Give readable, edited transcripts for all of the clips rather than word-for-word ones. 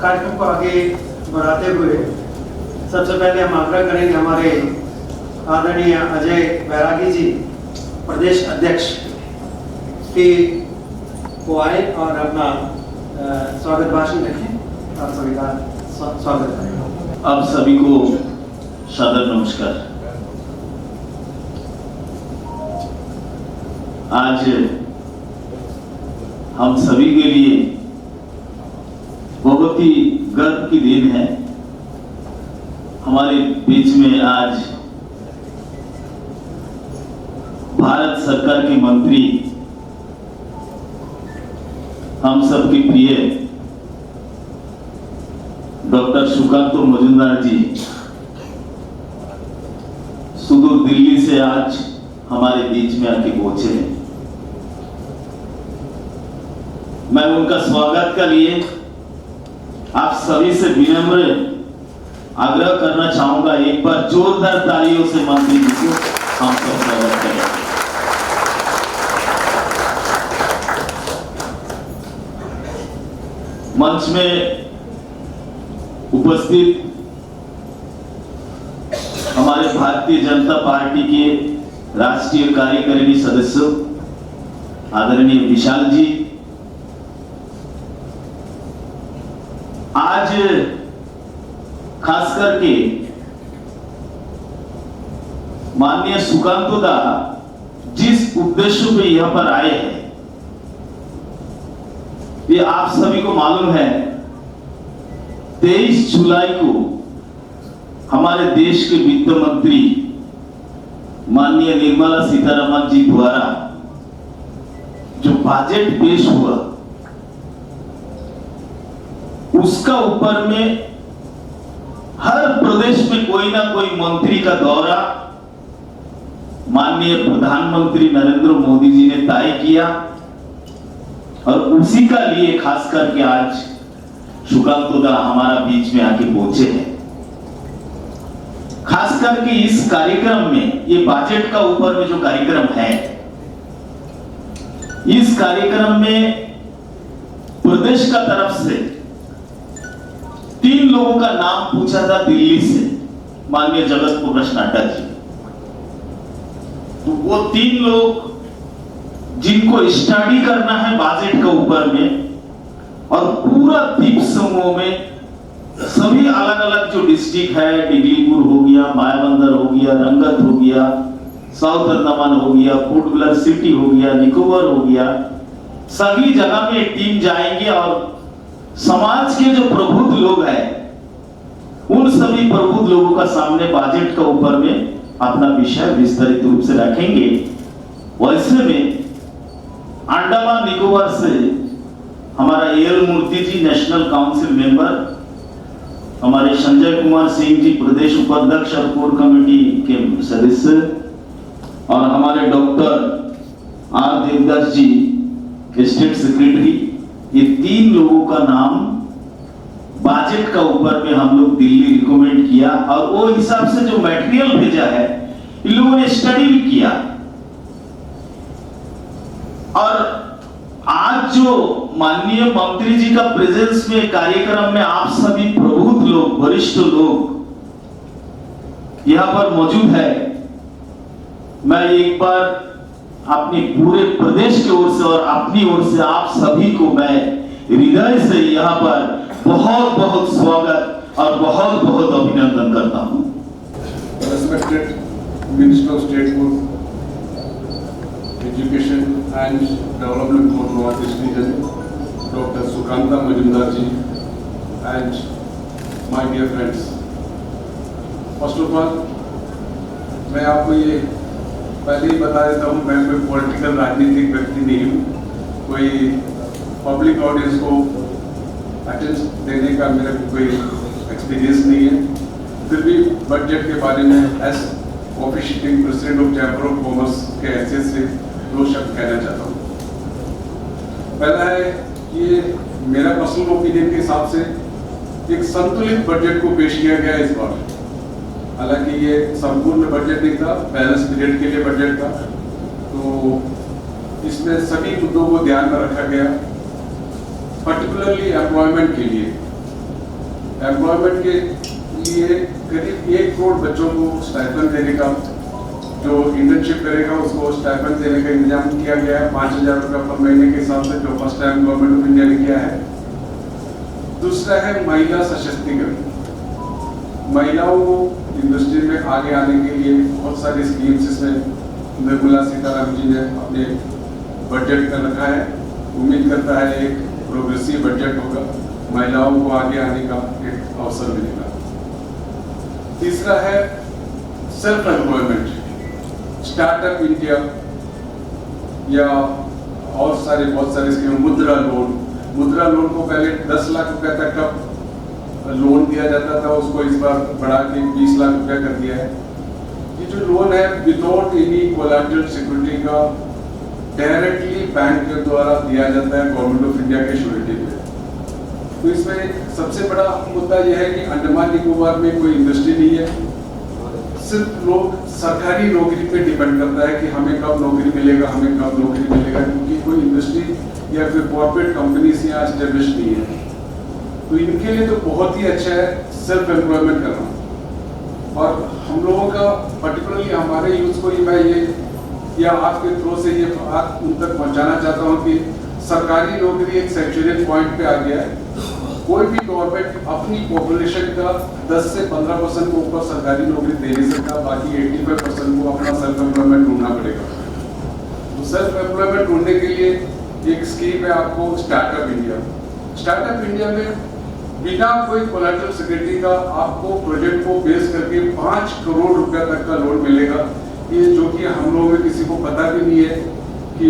कार्यक्रम को आगे बढ़ाते हुए सबसे पहले हम आग्रह करेंगे हमारे आदरणीय अजय बैरागी जी प्रदेश अध्यक्ष की वो आए और अपना स्वागत भाषण रखें और सभी का स्वागत करें। आप सभी को सादर नमस्कार। आज हम सभी के लिए बहुत ही गर्व की दिन है। हमारे बीच में आज भारत सरकार के मंत्री, हम सबके प्रिय डॉक्टर सुकांत मजुमदार जी सुदूर दिल्ली से आज हमारे बीच में आके पहुंचे हैं। मैं उनका स्वागत के लिए आप सभी से विनम्र आग्रह करना चाहूंगा, एक बार जोरदार तालियों से मंत्री जी को हम सब स्वागत करें। मंच में उपस्थित हमारे भारतीय जनता पार्टी के राष्ट्रीय कार्यकारिणी सदस्य आदरणीय विशाल जी, आज खास करके माननीय सुकांतदा जिस उद्देश्य पे यहां पर आए हैं, ये आप सभी को मालूम है। 23 जुलाई को हमारे देश के वित्त मंत्री माननीय निर्मला सीतारमण जी द्वारा जो बजट पेश हुआ, उसका ऊपर में हर प्रदेश में कोई ना कोई मंत्री का दौरा माननीय प्रधानमंत्री नरेंद्र मोदी जी ने तय किया और उसी का लिए खास करके आज सुकांतदा हमारा बीच में आके पहुंचे हैं। खास करके इस कार्यक्रम में, ये बजट का ऊपर में जो कार्यक्रम है, इस कार्यक्रम में प्रदेश का तरफ से 3 लोगों का नाम पूछा था दिल्ली से, माननीय जगत प्रकाश नड्डा जी। तो वो 3 लोग जिनको स्टडी करना है बजट का ऊपर में, और पूरा द्वीप समूह में सभी अलग अलग जो डिस्ट्रिक्ट है, डिगलीपुर हो गया, मायाबंदर हो गया, रंगत हो गया, साउथ अंडमान हो गया, पोर्ट ब्लेयर सिटी हो गया, निकोबार हो गया, सभी जगह में एक टीम जाएंगे और समाज के जो प्रबुद्ध लोग हैं, उन सभी प्रबुद्ध लोगों का सामने बजट का ऊपर में अपना विषय विस्तारित रूप से रखेंगे। वैसे में अंडमान निकोबार से हमारा एल मूर्ति जी नेशनल काउंसिल मेंबर, हमारे संजय कुमार सिंह जी प्रदेश उपाध्यक्ष और कोर कमेटी के सदस्य, और हमारे डॉक्टर आर देवदास जी स्टेट सेक्रेटरी, ये 3 लोगों का नाम बजट का ऊपर में हम लोग दिल्ली रिकमेंड किया, और वो हिसाब से जो मटेरियल भेजा है इन लोगों ने स्टडी भी किया। और आज जो माननीय मंत्री जी का प्रेजेंस में कार्यक्रम में आप सभी प्रबुद्ध लोग, वरिष्ठ लोग यहां पर मौजूद है, मैं एक बार अपनी पूरे प्रदेश की ओर से और अपनी ओर से आप सभी को मैं हृदय से यहां पर बहुत बहुत स्वागत और बहुत बहुत अभिनंदन करता हूं। Respected Minister of State for Education and Development for North East Region, Dr. Sukanta Majumdar ji, and my dear friends. First of all, मैं आपको ये पहले ही बता देता हूँ, मैं कोई पॉलिटिकल राजनीतिक व्यक्ति नहीं हूँ, कोई पब्लिक ऑडियंस को अटेंड देने का मेरा कोई एक्सपीरियंस नहीं है। फिर भी बजट के बारे में as officiating president of chamber of commerce के हैसियत से 2 शब्द कहना चाहता हूँ। पहला है कि ये मेरा पर्सनल ओपिनियन के हिसाब से एक संतुलित बजट को पेश किया गया इस बार। हालांकि ये संपूर्ण बजट नहीं था, बैलेंस पीरियड के लिए बजट था, तो इसमें सभी मुद्दों को ध्यान में रखा गया, पर्टिकुलरली एम्प्लॉयमेंट के लिए। एम्प्लॉयमेंट के लिए करीब 1 करोड़ बच्चों को स्टाइपेंड देने का, जो इंटर्नशिप करेगा उसको स्टाइपेंड देने का इंतजाम किया गया है 5,000 रुपये पर महीने के हिसाब से, जो first time government of India ने किया है। दूसरा है महिला सशक्तिकरण। महिलाओं को इंडस्ट्री में आगे आने के लिए बहुत सारी स्कीम्स इसमें निर्मला सीतारामन जी ने अपने बजट में रखा है। उम्मीद करता है एक प्रोग्रेसिव बजट होगा, महिलाओं को आगे आने का एक अवसर मिलेगा। तीसरा है सेल्फ एम्प्लॉयमेंट, स्टार्टअप इंडिया या और बहुत सारे स्कीम। मुद्रा लोन को पहले 10 लाख रुपए तक का लोन दिया जाता था, उसको इस बार बढ़ा के 20 लाख रुपए कर दिया है। ये जो लोन है विदाउट एनी कोलैटरल सिक्योरिटी का, डायरेक्टली बैंक के द्वारा दिया जाता है गवर्नमेंट ऑफ इंडिया के श्योरिटी पे। तो इसमें सबसे बड़ा मुद्दा यह है कि अंडमान निकोबार में कोई इंडस्ट्री नहीं है, सिर्फ लोग सरकारी नौकरी पे डिपेंड करता है कि हमें कब नौकरी मिलेगा, क्योंकि कोई इंडस्ट्री या फिर कॉर्पोरेट कंपनीज यहाँ एस्टेब्लिश नहीं है। तो इनके लिए तो बहुत ही अच्छा है सेल्फ एम्प्लॉयमेंट करना। और हम लोगों का पर्टिकुलरली हमारे यूथ को मैं ये या आपके थ्रू से ये बात उन तक पहुँचाना चाहता हूँ कि सरकारी नौकरी एक सैचुरेशन पॉइंट पे आ गया है। कोई भी गवर्नमेंट अपनी पॉपुलेशन का 10 से 15% को ऊपर सरकारी नौकरी दे नहीं सकता, बाकी 85% को अपना सेल्फ एम्प्लॉयमेंट ढूंढना पड़ेगा। तो सेल्फ एम्प्लॉयमेंट ढूंढने के लिए एक स्कीम है आपको स्टार्टअप इंडिया। स्टार्टअप इंडिया में बिना कोई कोलैटरल सिक्योरिटी का आपको प्रोजेक्ट को बेस करके 5 करोड़ रुपए तक का लोन मिलेगा। ये जो कि हम लोगों में किसी को पता भी नहीं है कि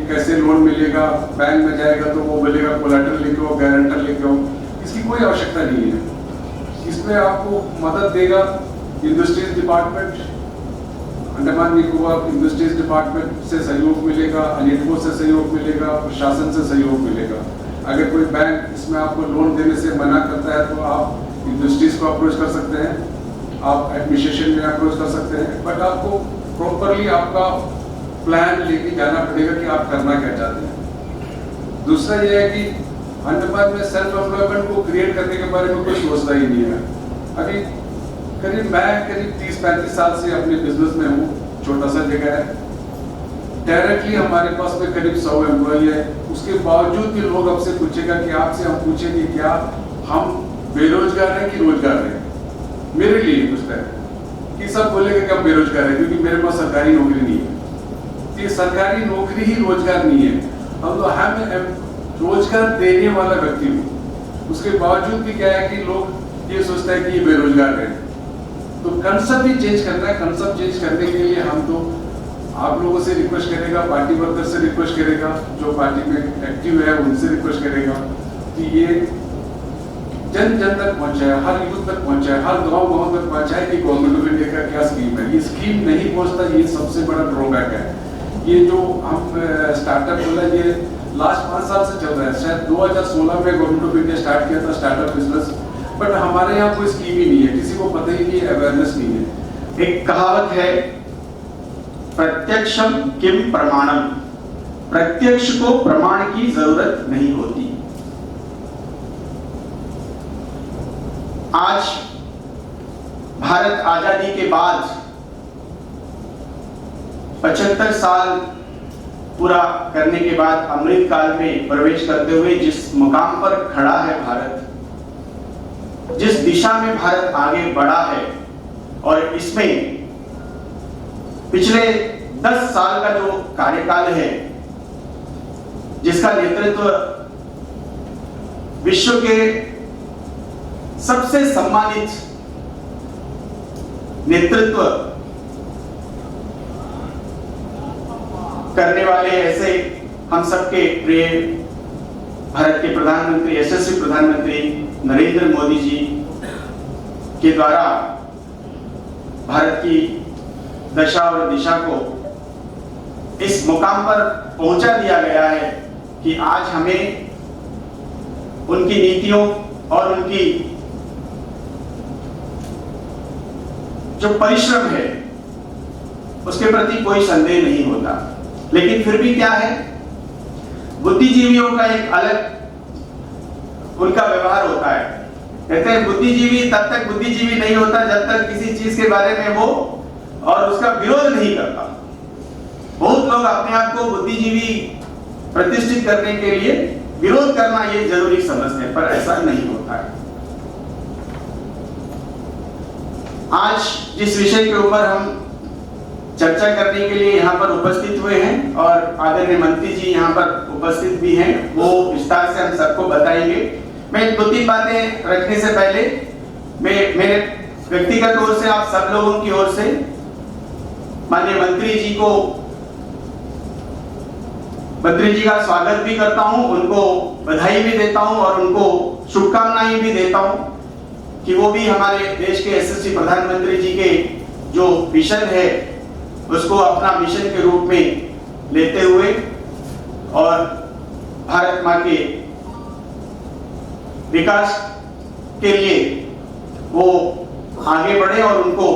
कैसे लोन मिलेगा। बैंक में जाएगा तो वो बोलेगा कोलैटरल लेके आओ, गारंटर लेके आओ, इसकी कोई आवश्यकता नहीं है। इसमें आपको मदद देगा industries department, Andaman Nicobar industries department से सहयोग मिलेगा, अनिटको से सहयोग मिलेगा, प्रशासन से सहयोग मिलेगा। अगर कोई बैंक इसमें आपको लोन देने से मना करता है तो आप इंडस्ट्रीज को अप्रोच कर सकते हैं, आप एडमिनिस्ट्रेशन में अप्रोच कर सकते हैं, बट आपको प्रॉपरली आपका प्लान लेके जाना पड़ेगा कि आप करना क्या चाहते हैं। दूसरा यह है कि अंडमान में सेल्फ एम्प्लॉयमेंट को क्रिएट करने के बारे में कोई सोचता ही नहीं है। अभी मैं करीब 30-35 साल से अपने बिजनेस में हूँ, छोटा सा जगह है, डायरेक्टली हमारे पास में करीब 100 एम्प्लॉय है। उसके बावजूद भी लोग आपसे पूछेगा कि आपसे हम पूछेंगे क्या हम बेरोजगार हैं कि रोजगार हैं। मेरे लिए पूछता है कि सब बोलेंगे कि हम बेरोजगार हैं क्योंकि मेरे पास सरकारी नौकरी नहीं है। ये सरकारी नौकरी ही रोजगार नहीं है। हम तो हम रोजगार देने वाला व्यक्ति हूँ, उसके बावजूद भी क्या है कि लोग ये सोचता है कि ये बेरोजगार है। तो कंसेप्ट ही चेंज करना है। कंसेप्ट चेंज करने के लिए हम तो आप लोगों से रिक्वेस्ट करेगा, पार्टी वर्कर से रिक्वेस्ट करेगा, जो पार्टी में एक्टिव है उनसे रिक्वेस्ट करेगा कि ये जन जन तक पहुंचाए, हर यूथ तक पहुंचाए, हर गांव तक पहुंचाए कि गवर्नमेंट ऑफ इंडिया का क्या स्कीम है। ये स्कीम नहीं पहुंचता, ये सबसे बड़ा ड्रॉबैक है। ये जो हम स्टार्टअप बोला, ये लास्ट 5 साल से चल रहा है। शायद 2016 में गवर्नमेंट ऑफ इंडिया स्टार्ट किया था स्टार्टअप बिजनेस, बट हमारे यहाँ कोई स्कीम ही नहीं है, किसी को पता ही नहीं है, अवेयरनेस नहीं है। एक कहावत है, प्रत्यक्षम किम प्रमाणम, प्रत्यक्ष को प्रमाण की जरूरत नहीं होती। आज भारत आजादी के बाद 75 साल पूरा करने के बाद अमृत काल में प्रवेश करते हुए जिस मुकाम पर खड़ा है भारत, जिस दिशा में भारत आगे बढ़ा है, और इसमें पिछले 10 साल का जो कार्यकाल है, जिसका नेतृत्व विश्व के सबसे सम्मानित नेतृत्व करने वाले ऐसे हम सबके प्रिय भारत के प्रधानमंत्री, यशस्वी प्रधानमंत्री नरेंद्र मोदी जी के द्वारा भारत की दशा और दिशा को इस मुकाम पर पहुंचा दिया गया है कि आज हमें उनकी नीतियों और उनकी जो परिश्रम है उसके प्रति कोई संदेह नहीं होता। लेकिन फिर भी क्या है, बुद्धिजीवियों का एक अलग उनका व्यवहार होता है। कहते हैं बुद्धिजीवी तब तक बुद्धिजीवी नहीं होता जब तक किसी चीज के बारे में वो और उसका विरोध नहीं करता। बहुत लोग अपने आप को बुद्धिजीवी प्रतिष्ठित करने के लिए विरोध करना ये जरूरी समझते हैं, पर ऐसा नहीं होता है। आज जिस विषय के ऊपर हम चर्चा करने के लिए यहाँ पर उपस्थित हुए हैं और आदरणीय मंत्री जी यहाँ पर उपस्थित भी हैं, वो विस्तार से हम सबको बताएंगे। मैं 2-3 बातें रखने से पहले मैं मेरे व्यक्तिगत ओर से आप सब लोगों की ओर से माननीय मंत्री जी का स्वागत भी करता हूं, उनको बधाई भी देता हूं और उनको शुभकामनाएं भी देता हूं कि वो भी हमारे देश के यशस्वी प्रधानमंत्री जी के जो मिशन है उसको अपना मिशन के रूप में लेते हुए और भारत मां के विकास के लिए वो आगे बढ़े और उनको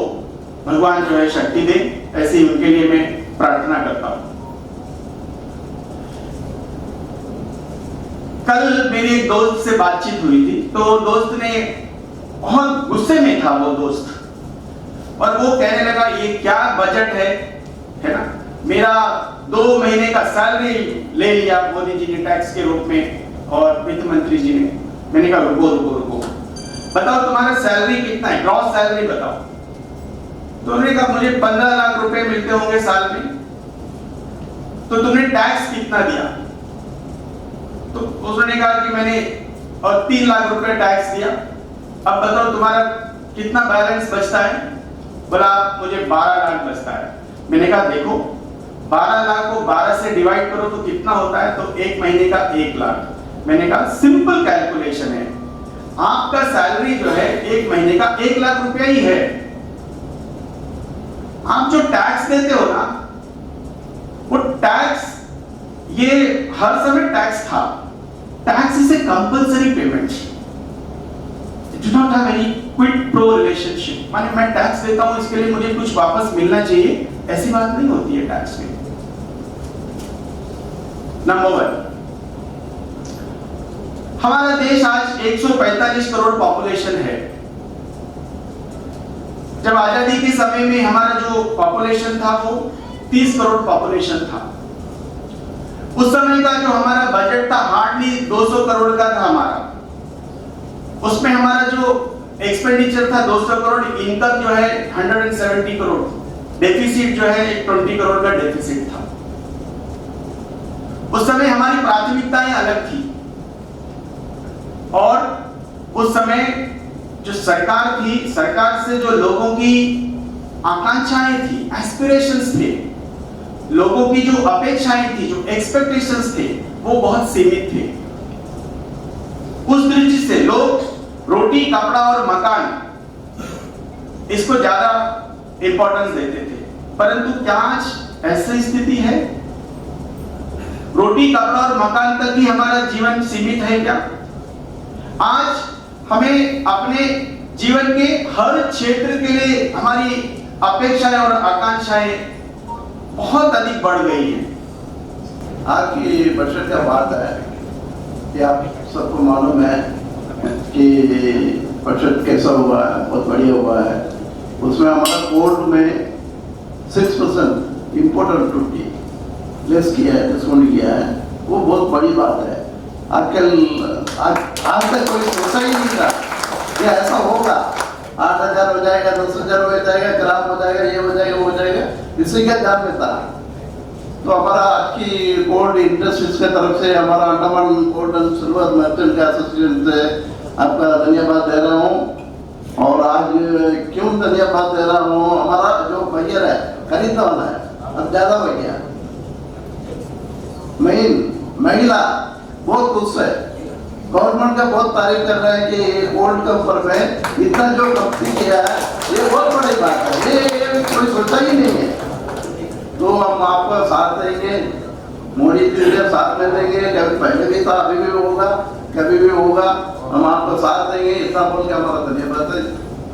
भगवान जो है शक्ति दे, ऐसी उनके लिए मैं प्रार्थना करता हूं। कल मेरी एक दोस्त से बातचीत हुई थी, तो दोस्त ने बहुत गुस्से में था वो दोस्त, और वो कहने लगा ये क्या बजट है ना, मेरा 2 महीने का सैलरी ले लिया मोदी जी ने टैक्स के रूप में और वित्त मंत्री जी ने। मैंने कहा रुको बताओ तुम्हारा सैलरी कितना है, ग्रॉस सैलरी बताओ। तो उन्होंने कहा मुझे 15 लाख रुपए मिलते होंगे साल में। तो तुमने टैक्स कितना दिया? तो उसने कहा कि मैंने 3 लाख रुपए टैक्स दिया। अब बताओ तुम्हारा कितना बैलेंस बचता है? बोला मुझे 12 लाख बचता है। मैंने कहा देखो 12 लाख को 12 से डिवाइड करो तो कितना होता है? तो 1 महीने का 1 लाख। मैंने कहा सिंपल कैलकुलेशन है, आपका सैलरी जो है 1 महीने का 1 लाख रुपया ही है। आप जो टैक्स देते हो ना, वो टैक्स ये हर समय टैक्स था। Tax is a compulsory payment, do not have any quid pro relationship. माने मैं टैक्स देता हूं इसके लिए मुझे कुछ वापस मिलना चाहिए, ऐसी बात नहीं होती है टैक्स में। नंबर 1, हमारा देश आज 145 करोड़ पॉपुलेशन है। जब आजादी के समय में हमारा जो पॉपुलेशन था वो 30 करोड़ पॉपुलेशन था। उस समय का जो हमारा बजट था हार्डली 200 करोड़ का था हमारा। उसमें हमारा जो एक्सपेंडिचर था 200 करोड़, इनकम जो है 170 करोड़, डेफिसिट जो है 20 करोड़ का डेफिसिट था। उस समय हमारी प्राथमिकताएं अलग थी और उस समय जो सरकार थी, सरकार से जो लोगों की आकांक्षाएं थी, एस्पिरेशंस थे, लोगों की जो अपेक्षाएं थी, जो एक्सपेक्टेशंस थे, वो बहुत सीमित थे। उस दृष्टि से लोग रोटी, कपड़ा और मकान इसको ज्यादा इंपॉर्टेंस देते थे। परंतु क्या आज ऐसी स्थिति है? रोटी, कपड़ा और मकान तक ही हमारा जीवन सीमित है क्या? आज हमें अपने जीवन के हर क्षेत्र के लिए हमारी अपेक्षाएं और आकांक्षाएं बहुत अधिक बढ़ गई हैं। आज की बजट का बात है कि आप सबको मालूम है कि बजट कैसा हुआ है, बहुत बढ़िया हुआ है। उसमें हमारा कोर्ट में 6% इम्पोर्टेंट ड्यूटी लेस किया है, डिस्काउंट किया है, वो बहुत बड़ी बात है। आज तक कोई सोचा ही नहीं था कि ऐसा होगा। 8,000 हो जाएगा, 10,000 हो जाएगा, खराब हो जाएगा, ये हो जाएगा, वो हो जाएगा, इससे क्या ध्यान में था। तो हमारा आज की गोल्ड इंडस्ट्रीज के तरफ से, हमारा Andaman gold and silver merchant association से आपका धन्यवाद दे रहा हूँ। और आज क्यों धन्यवाद दे रहा हूँ, हमारा जो बायर है, खरीदने वाला है, अब ज्यादा हो गया। महिला बहुत खुश है, गवर्नमेंट का बहुत तारीफ कर रहे हैं कि गोल्ड के ऊपर में इतना जो कब्जा किया है, ये बहुत बड़ी बात है। ये कोई सोचा ही नहीं है। तो हम आपका साथ देंगे, मोदी जी के साथ में देंगे, कभी पहले भी था, अभी भी होगा, कभी भी होगा, हम आपको साथ देंगे। इतना बोल के हमारा धन्यवाद है,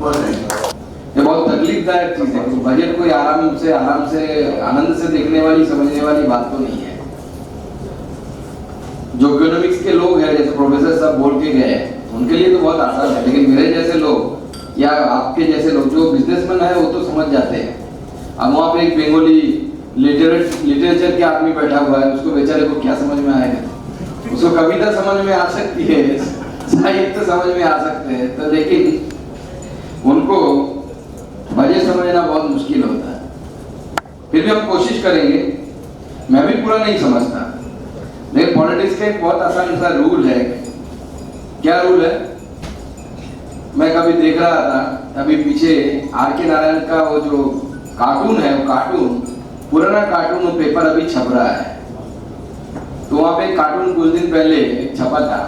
बोल रहे। ये बहुत तकलीफदायक चीज है। बजट कोई आराम से आनंद से देखने वाली, समझने वाली बात तो नहीं है। जो इकोनॉमिक्स के लोग हैं, जैसे प्रोफेसर साहब बोल के गए, उनके लिए तो बहुत आसान है, लेकिन मेरे जैसे लोग या आपके जैसे लोग जो बिजनेसमैन है वो तो समझ जाते हैं। अब वहाँ पे एक बंगाली लिटरेचर के आदमी बैठा हुआ है, उसको बेचारे को क्या समझ में आएगा? उसको कविता समझ में आ सकती है, साहित्य समझ में आ सकते हैं, तो लेकिन उनको बजट समझना बहुत मुश्किल होता है। फिर भी हम कोशिश करेंगे। मैं भी पूरा नहीं समझता, लेकिन पॉलिटिक्स का एक बहुत आसान सा रूल है। क्या रूल है? मैं कभी देख रहा था, अभी पीछे आर के नारायण का वो जो कार्टून है, वो कार्टून पुराना कार्टून वो पेपर अभी छप रहा है, तो वहाँ पे कार्टून कुछ दिन पहले छपा था,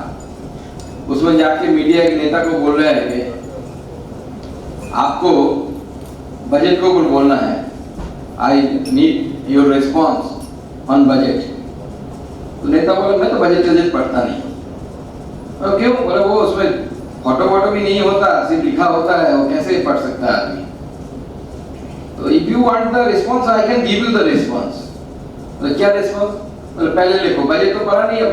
उसमें जाके मीडिया के नेता को बोल रहा है कि आपको बजट को कुछ बोलना है, I need your response on budget. तो नेता बोला मैं तो बजट पढ़ता नहीं। और क्यों? बोला वो उसमें फोटो भी नहीं होता, सिर्फ लिखा होता है, वो कैसे पढ़ सकता है आदमी? तो if you want the response I can give you the response. तो क्या रिस्पॉन्स? तो पहले लिखो बजट तो पढ़ा नहीं है।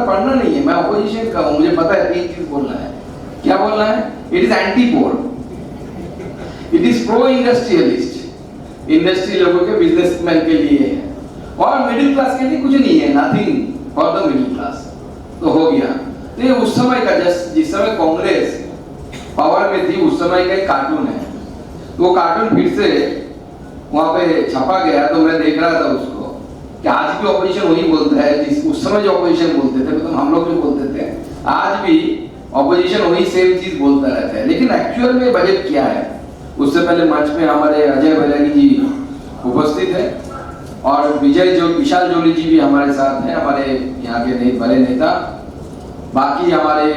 पढ़ना नहीं है, मैं अपोजिशन का हूँ, मुझे पता है 3 चीज बोलना है। क्या बोलना है? It is anti poor, it is pro industrialist, industry लोगों के बिजनेसमैन के लिए है, और मिडिल क्लास के लिए कुछ नहीं है, nothing for the middle class. तो हो गया। तो ये उस समय का जिस समय कांग्रेस पावर में थी उस समय का एक कार्टून है। तो वो कार्टून फिर से वहां पे छपा गया, तो मैं देख रहा था उसको कि आज भी ऑपोजिशन वही बोलता है जिस उस समय जो ऑपोजिशन बोलते थे, मतलब हम लोग जो बोलते थे, आज भी ऑपोजिशन वही सेम चीज बोलता रहता है। लेकिन एक्चुअल में बजट क्या है? उससे पहले मंच में हमारे अजय बैरागी जी उपस्थित है, और विशाल जोली जी भी हमारे साथ हैं, हमारे यहाँ के बड़े नेता। बाकी हमारे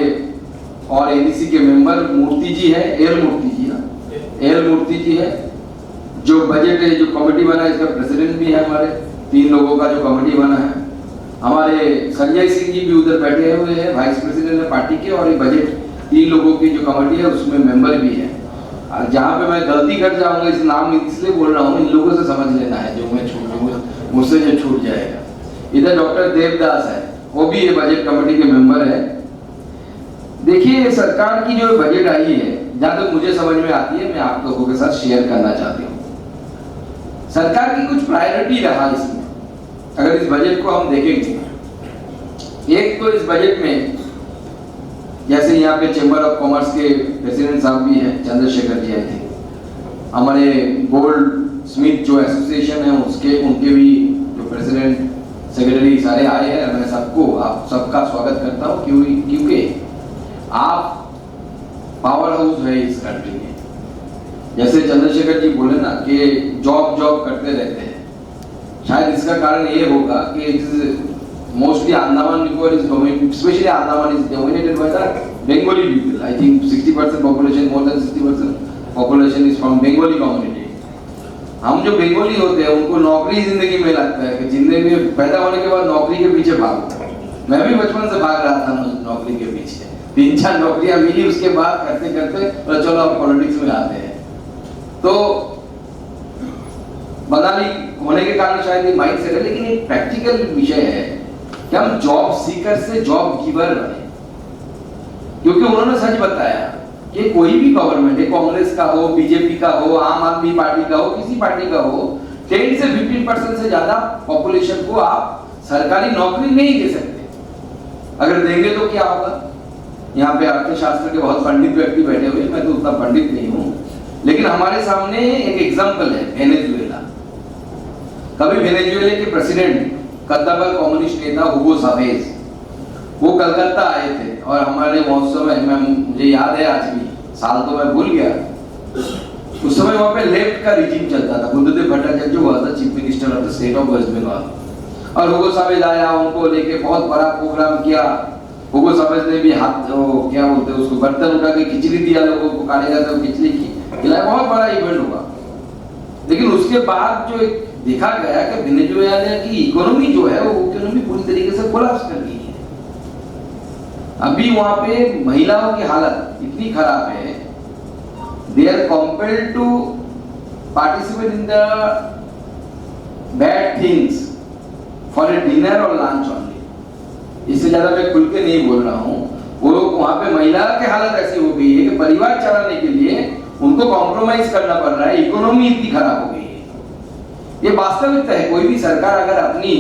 और एडीसी के मेंबर मूर्ति जी है, एल मूर्ति जी है, जो बजट जो कमेटी बना है इसका प्रेसिडेंट भी है, हमारे 3 लोगों का जो कमेटी बना है। हमारे संजय सिंह जी भी उधर बैठे हुए हैं, वाइस प्रेसिडेंट है पार्टी के, और ये बजट 3 लोगों की जो कमेटी है उसमें मेंबर भी है। जहाँ पे मैं गलती कर जाऊंगा, इस नाम इसलिए बोल रहा हूँ, इन लोगों से समझ लेना है जो मैं मुझसे जो छूट जाएगा। इधर डॉक्टर देवदास है, वो भी ये बजट कमेटी के मेंबर है। देखिए सरकार की जो बजट आई है, जहां तक मुझे समझ में आती है, मैं आप लोगों के साथ शेयर करना चाहती हूँ। सरकार की कुछ प्रायोरिटी रहा इसमें, अगर इस बजट को हम देखेंगे। एक तो इस बजट में जैसे यहाँ पे चेंबर ऑफ कॉमर्स के प्रेसिडेंट साहब भी हैं, चंद्रशेखर जी आए थे, हमारे गोल्ड स्मिथ जो एसोसिएशन है उनके भी जो प्रेसिडेंट सेक्रेटरी सारे आए हैं। मैं आप सबका स्वागत करता हूँ, क्योंकि आप पावर हाउस है इस कंट्री में। जैसे चंद्रशेखर जी बोले ना कि जॉब करते रहते हैं, शायद इसका कारण ये होगा कि it is mostly Andaman Nicobar is dominated, specially Andaman is dominated by the Bengali people. I think 60% population, more than 60% population is from Bengali community. हम जो बंगाली होते हैं उनको नौकरी जिंदगी में लगता है कि जिंदगी में पैदा होने के बाद नौकरी के पीछे भागो। मैं भी बचपन से भाग रहा था नौकरी के पीछे, 3-4 नौकरियां मिली, उसके बाद करते करते चलो अब पॉलिटिक्स में आते हैं। तो बंगाली होने के कारण शायद ये माइंड सेट है, लेकिन एक प्रैक्टिकल विषय है कि हम जॉब सीकर से जॉब गिवर बने, क्योंकि उन्होंने सच बताया कि कोई भी गवर्नमेंट है, कांग्रेस का हो, बीजेपी का हो, आम आदमी पार्टी का हो, किसी पार्टी का हो, 10 से 15% से ज्यादा पॉपुलेशन को आप सरकारी नौकरी नहीं दे सकते। अगर देंगे तो क्या होगा? यहाँ पे अर्थशास्त्र के बहुत पंडित व्यक्ति बैठे हुए, मैं तो उतना पंडित नहीं हूँ, लेकिन हमारे सामने एक एग्जाम्पल है वेनेजुएला। कभी वेनेजुएला के प्रेसिडेंट कद्दावर कम्युनिस्ट नेता हुगो चावेज, वो कलकत्ता आए थे, और हमारे महोत्सव में मुझे याद है, आज भी साल तो मैं भूल गया, उस समय वहाँ पे लेफ्ट का रिजीम चलता था। बुद्धदेव भट्टाचार्य जो हुआ था chief minister of the state of West Bengal, और हुगो चावेज आया, उनको लेके बहुत बड़ा प्रोग्राम किया। हुगो चावेज ने भी हाथ क्या बोलते हैं उसको, बर्तन उठा के खिचड़ी दिया लोगों को, खाने जाते हुए खिचड़ी खिलाया, बहुत बड़ा इवेंट हुआ। लेकिन उसके बाद जो एक देखा गया कि वेनेजुएला की इकोनॉमी जो है वो इकोनॉमी पूरी तरीके से कोलैप्स कर गई है। अभी वहां पे महिलाओं की हालत इतनी खराब है, they are compelled to participate in the bad things for a dinner और लंच ओनली। इससे ज्यादा मैं खुल के नहीं बोल रहा हूँ। वो लोग वहां पे महिला की हालत ऐसी हो गई है कि परिवार चलाने के लिए उनको कॉम्प्रोमाइज करना पड़ रहा है, इकोनॉमी इतनी खराब हो गई है। ये वास्तविकता है। कोई भी सरकार अगर अपनी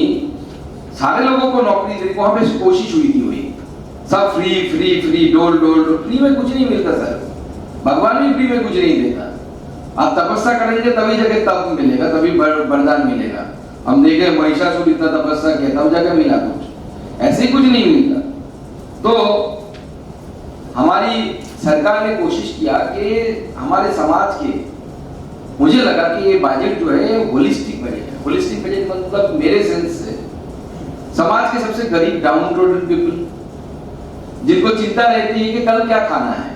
सारे लोगों को नौकरी दे, वहां पे कोशिश हुई थी, हुई सब फ्री फ्री फ्री डोल डोल डोल, फ्री में कुछ नहीं मिलता सर, भगवान भी फ्री में कुछ नहीं देता। आप तपस्या करेंगे तभी जगह तप मिलेगा, तभी वरदान मिलेगा। हम देखे महिषासुर इतना तपस्या किया तब जाकर मिला कुछ, ऐसे कुछ नहीं मिलता। तो हमारी सरकार ने कोशिश किया कि हमारे समाज के, मुझे लगा कि ये बजट जो है होलिस्टिक बजट है। होलिस्टिक बजट मतलब मेरे सेंस से समाज के सबसे गरीब डाउन रोडेड पीपल, जिनको चिंता रहती है कि कल क्या खाना है,